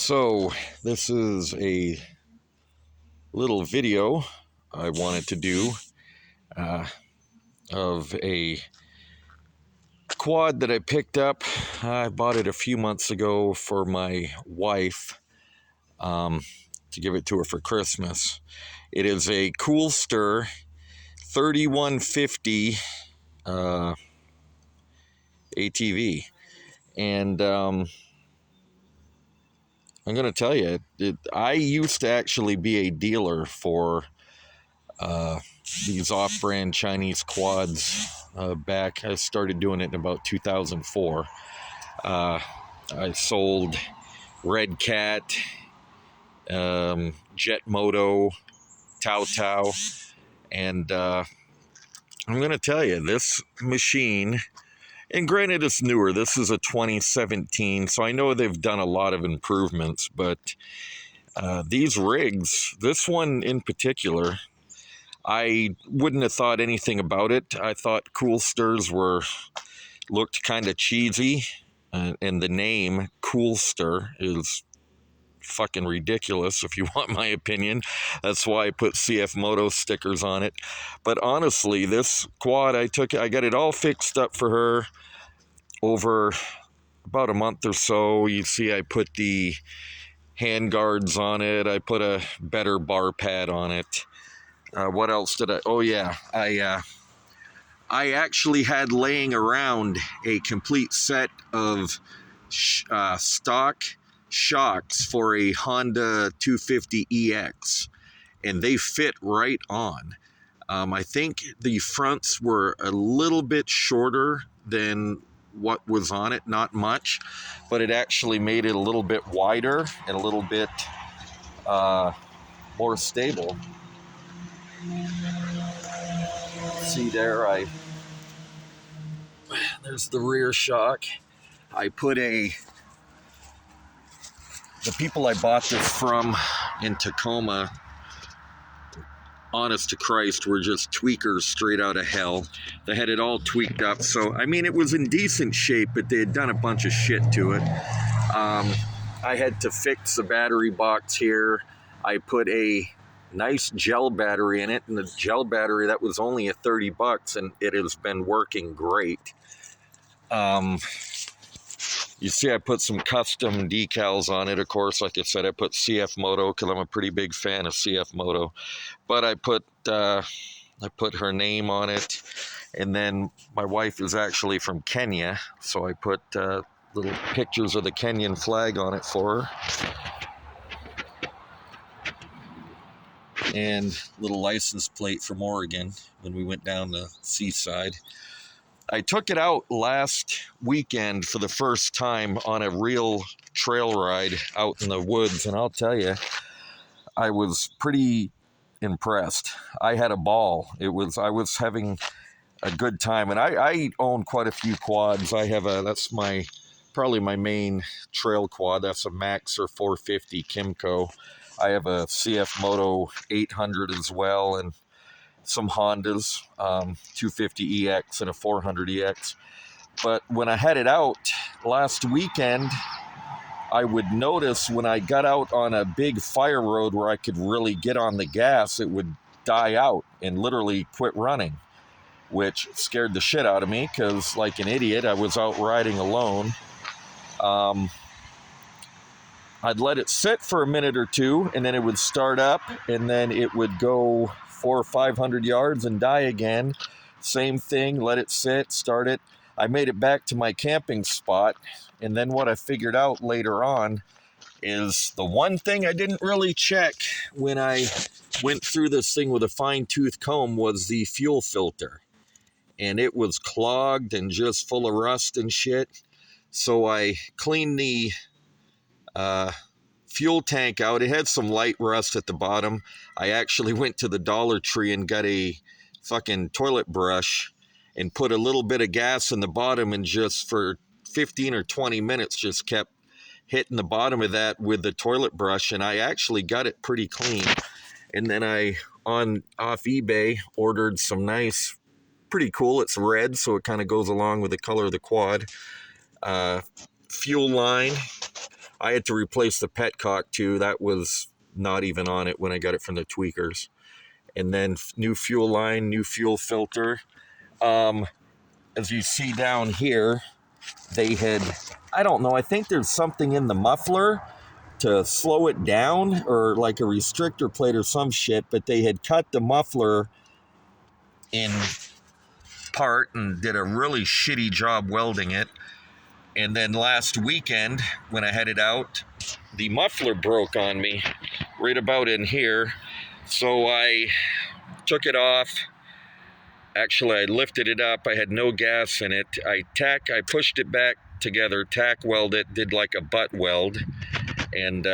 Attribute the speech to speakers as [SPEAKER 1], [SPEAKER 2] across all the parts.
[SPEAKER 1] So this is a little video I wanted to do of a quad that I picked up. I bought it a few months ago for my wife to give it to her for Christmas. It is a Coolster 3150 ATV, and I'm going to tell you, I used to actually be a dealer for these off-brand Chinese quads back. I started doing it in about 2004. I sold Red Cat, Jet Moto, Tao Tao, and I'm going to tell you, this machine, and granted it's newer, this is a 2017, so I know they've done a lot of improvements, but these rigs, this one in particular, I wouldn't have thought anything about it. I thought Coolsters looked kind of cheesy, and the name Coolster is fucking ridiculous, if you want my opinion. That's why I put CF Moto stickers on it. But honestly, this quad, I got it all fixed up for her over about a month or so. You see, I put the hand guards on it. I put a better bar pad on it. What else did I? Oh yeah, I actually had laying around a complete set of stock shocks for a Honda 250EX, and they fit right on. I think the fronts were a little bit shorter than what was on it, not much, but it actually made it a little bit wider and a little bit more stable. See there, there's the rear shock. I put the people I bought this from in Tacoma, honest to Christ, were just tweakers straight out of hell. They had it all tweaked up, so I mean, it was in decent shape, but they had done a bunch of shit to it. I had to fix the battery box here. I put a nice gel battery in it, and the gel battery, that was only at $30, and it has been working great. You see, I put some custom decals on it. Of course, like I said, I put CF Moto because I'm a pretty big fan of CF Moto. But I put her name on it, and then my wife is actually from Kenya, so I put little pictures of the Kenyan flag on it for her, and little license plate from Oregon when we went down the seaside. I took it out last weekend for the first time on a real trail ride out in the woods, and I'll tell you, I was pretty impressed. I had a ball. I was having a good time, and I own quite a few quads. That's probably my main trail quad. That's a Maxer 450 Kimco. I have a CF Moto 800 as well, and some Hondas, 250EX and a 400EX. But when I had it out last weekend, I would notice when I got out on a big fire road where I could really get on the gas, it would die out and literally quit running, which scared the shit out of me because, like an idiot, I was out riding alone. I'd let it sit for a minute or two, and then it would start up, and then it would go 400 or 500 yards and die again. Same thing, let it sit, start it. I made it back to my camping spot, and then what I figured out later on is the one thing I didn't really check when I went through this thing with a fine-tooth comb was the fuel filter. And it was clogged and just full of rust and shit. So I cleaned the fuel tank out. It had some light rust at the bottom. I actually went to the Dollar Tree and got a fucking toilet brush and put a little bit of gas in the bottom, and just for 15 or 20 minutes just kept hitting the bottom of that with the toilet brush, and I actually got it pretty clean. And then I, off eBay, ordered some nice, pretty cool, it's red, so it kind of goes along with the color of the quad, fuel line. I had to replace the petcock too. That was not even on it when I got it from the tweakers. And then new fuel line, new fuel filter. As you see down here, they had, I don't know, I think there's something in the muffler to slow it down, or like a restrictor plate or some shit, but they had cut the muffler in part and did a really shitty job welding it. And then last weekend when I headed out, the muffler broke on me right about in here. So I took it off. Actually, I lifted it up. I had no gas in it. I pushed it back together, tack welded it, did like a butt weld. And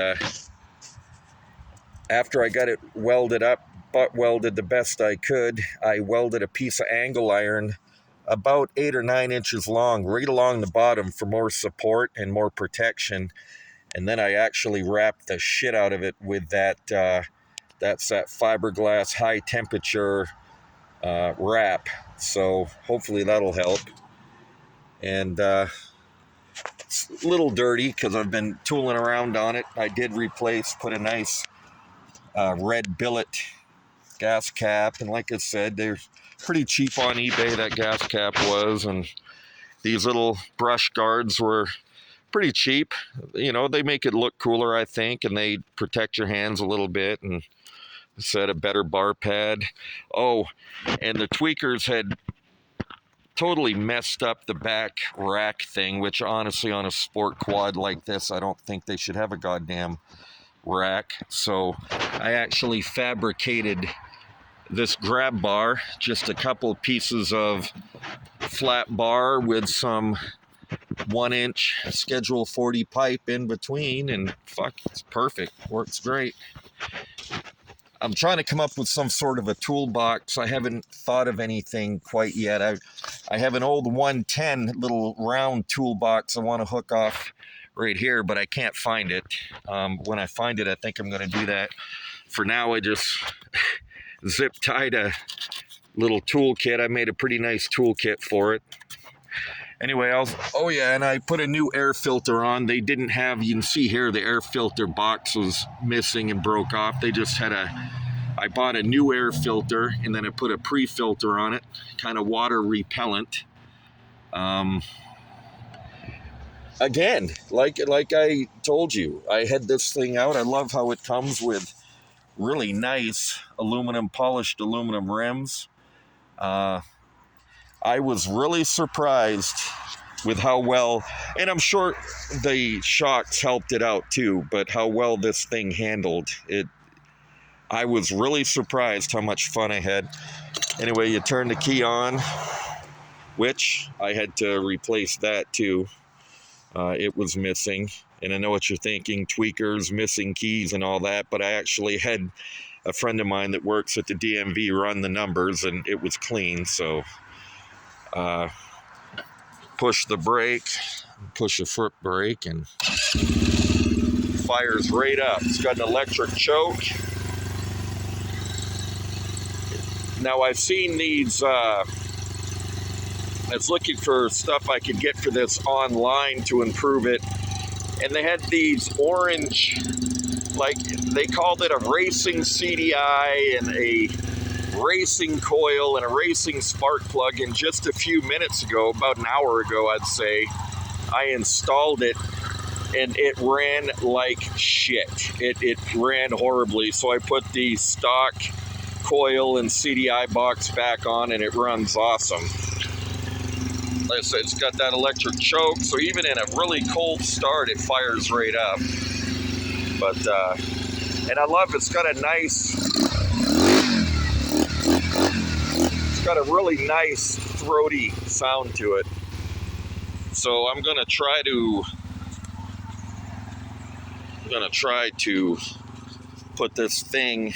[SPEAKER 1] after I got it welded up, butt welded the best I could, I welded a piece of angle iron about 8 or 9 inches long, right along the bottom for more support and more protection. And then I actually wrapped the shit out of it with that's that fiberglass high temperature wrap. So hopefully that'll help. And it's a little dirty because I've been tooling around on it. I did put a nice red billet gas cap, and like I said, they're pretty cheap on eBay, that gas cap was, and these little brush guards were pretty cheap. You know, they make it look cooler, I think, and they protect your hands a little bit, and set a better bar pad. Oh, and the tweakers had totally messed up the back rack thing, which honestly on a sport quad like this, I don't think they should have a goddamn rack. So I actually fabricated this grab bar, just a couple pieces of flat bar with some 1-inch Schedule 40 pipe in between, and fuck, it's perfect. Works great. I'm trying to come up with some sort of a toolbox. I haven't thought of anything quite yet. I have an old 110 little round toolbox I want to hook off right here, but I can't find it. When I find it, I think I'm going to do that. For now, I just zip tied a little toolkit. I made a pretty nice toolkit for it. Anyway, oh yeah, and I put a new air filter on. They didn't have, you can see here, the air filter box was missing and broke off. They just had I bought a new air filter, and then I put a pre-filter on it, kind of water repellent. Again, like I told you, I had this thing out. I love how it comes with really nice polished aluminum rims. I was really surprised with how well, and I'm sure the shocks helped it out too, but how well this thing handled it. I was really surprised how much fun I had. Anyway, you turn the key on, which I had to replace that too. It was missing, and I know what you're thinking, tweakers, missing keys and all that, but I actually had a friend of mine that works at the DMV run the numbers, and it was clean. So push the brake, push the foot brake, and fires right up. It's got an electric choke. Now I've seen these, I was looking for stuff I could get for this online to improve it, and they had these orange, like they called it a racing CDI and a racing coil and a racing spark plug. And just a few minutes ago, about an hour ago I'd say, I installed it and it ran like shit. It ran horribly. So I put the stock coil and CDI box back on, and it runs awesome. Like I said, it's got that electric choke, so even in a really cold start, it fires right up. But and I love it's got a really nice throaty sound to it. So I'm gonna try to put this thing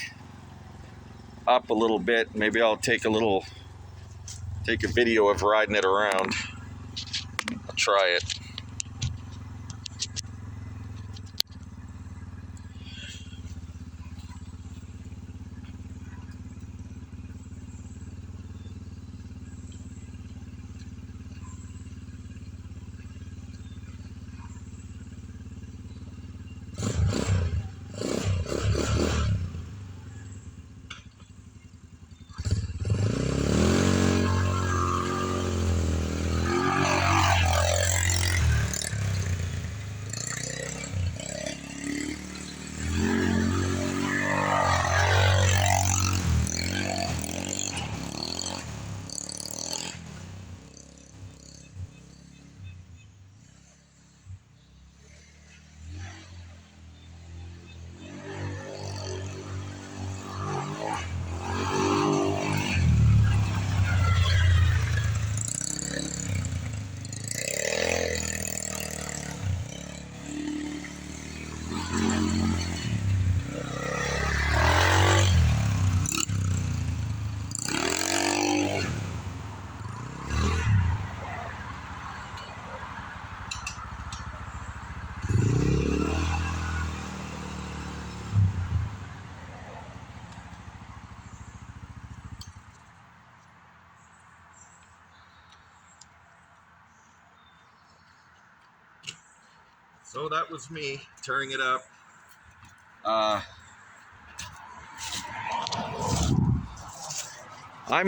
[SPEAKER 1] up a little bit. Maybe I'll take a video of riding it around. I'll try it. So that was me tearing it up. I'm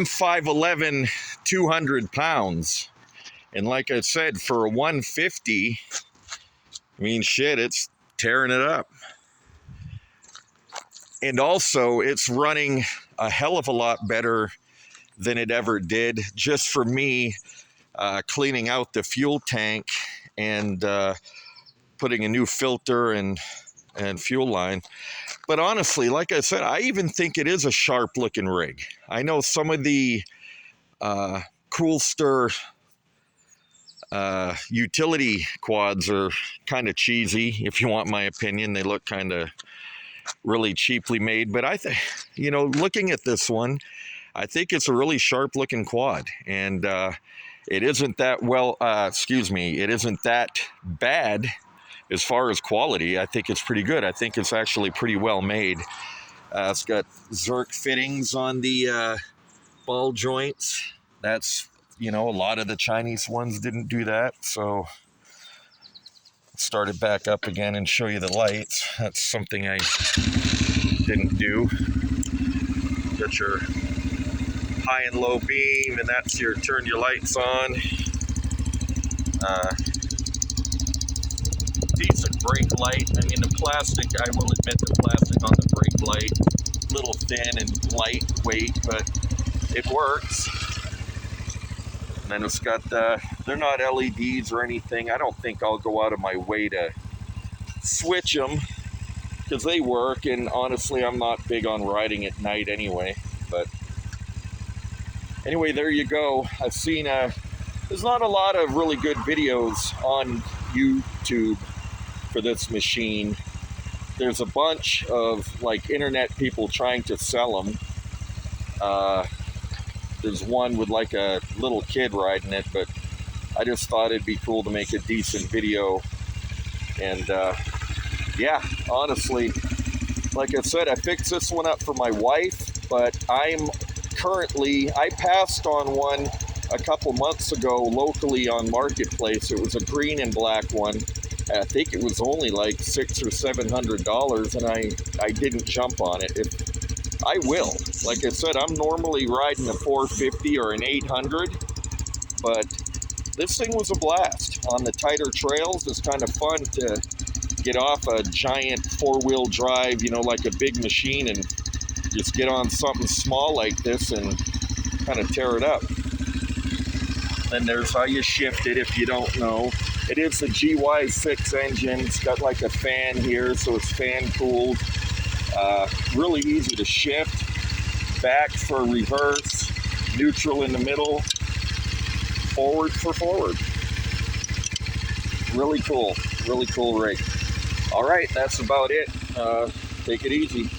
[SPEAKER 1] 5'11", 200 pounds. And like I said, for a 150, I mean, shit, it's tearing it up. And also, it's running a hell of a lot better than it ever did. Just for me, cleaning out the fuel tank and putting a new filter and fuel line. But honestly, like I said, I even think it is a sharp looking rig. I know some of the Coolster utility quads are kind of cheesy, if you want my opinion. They look kind of really cheaply made, but I think, you know, looking at this one, I think it's a really sharp looking quad, and it isn't that it isn't that bad as far as quality. I think it's pretty good. I think it's actually pretty well made. It's got Zerk fittings on the ball joints. That's, you know, a lot of the Chinese ones didn't do that, so start it back up again and show you the lights. That's something I didn't do. Got your high and low beam, and that's your turn your lights on. Decent brake light. I mean, the plastic, I will admit, the plastic on the brake light, a little thin and lightweight, but it works. And then it's got they're not LEDs or anything. I don't think I'll go out of my way to switch them because they work, and honestly, I'm not big on riding at night anyway. But anyway, there you go. I've seen there's not a lot of really good videos on YouTube for this machine. There's a bunch of like internet people trying to sell them. There's one with like a little kid riding it, but I just thought it'd be cool to make a decent video. And yeah, honestly, like I said, I picked this one up for my wife, but I passed on one a couple months ago locally on Marketplace. It was a green and black one. I think it was only like $600 or $700, and I didn't jump on it. I will. Like I said, I'm normally riding a 450 or an 800, but this thing was a blast. On the tighter trails, it's kind of fun to get off a giant four-wheel drive, you know, like a big machine, and just get on something small like this and kind of tear it up. Then there's how you shift it if you don't know. It is a GY6 engine. It's got like a fan here, so it's fan cooled. Really easy to shift. Back for reverse, neutral in the middle, forward for forward. Really cool rig. All right, that's about it. Take it easy.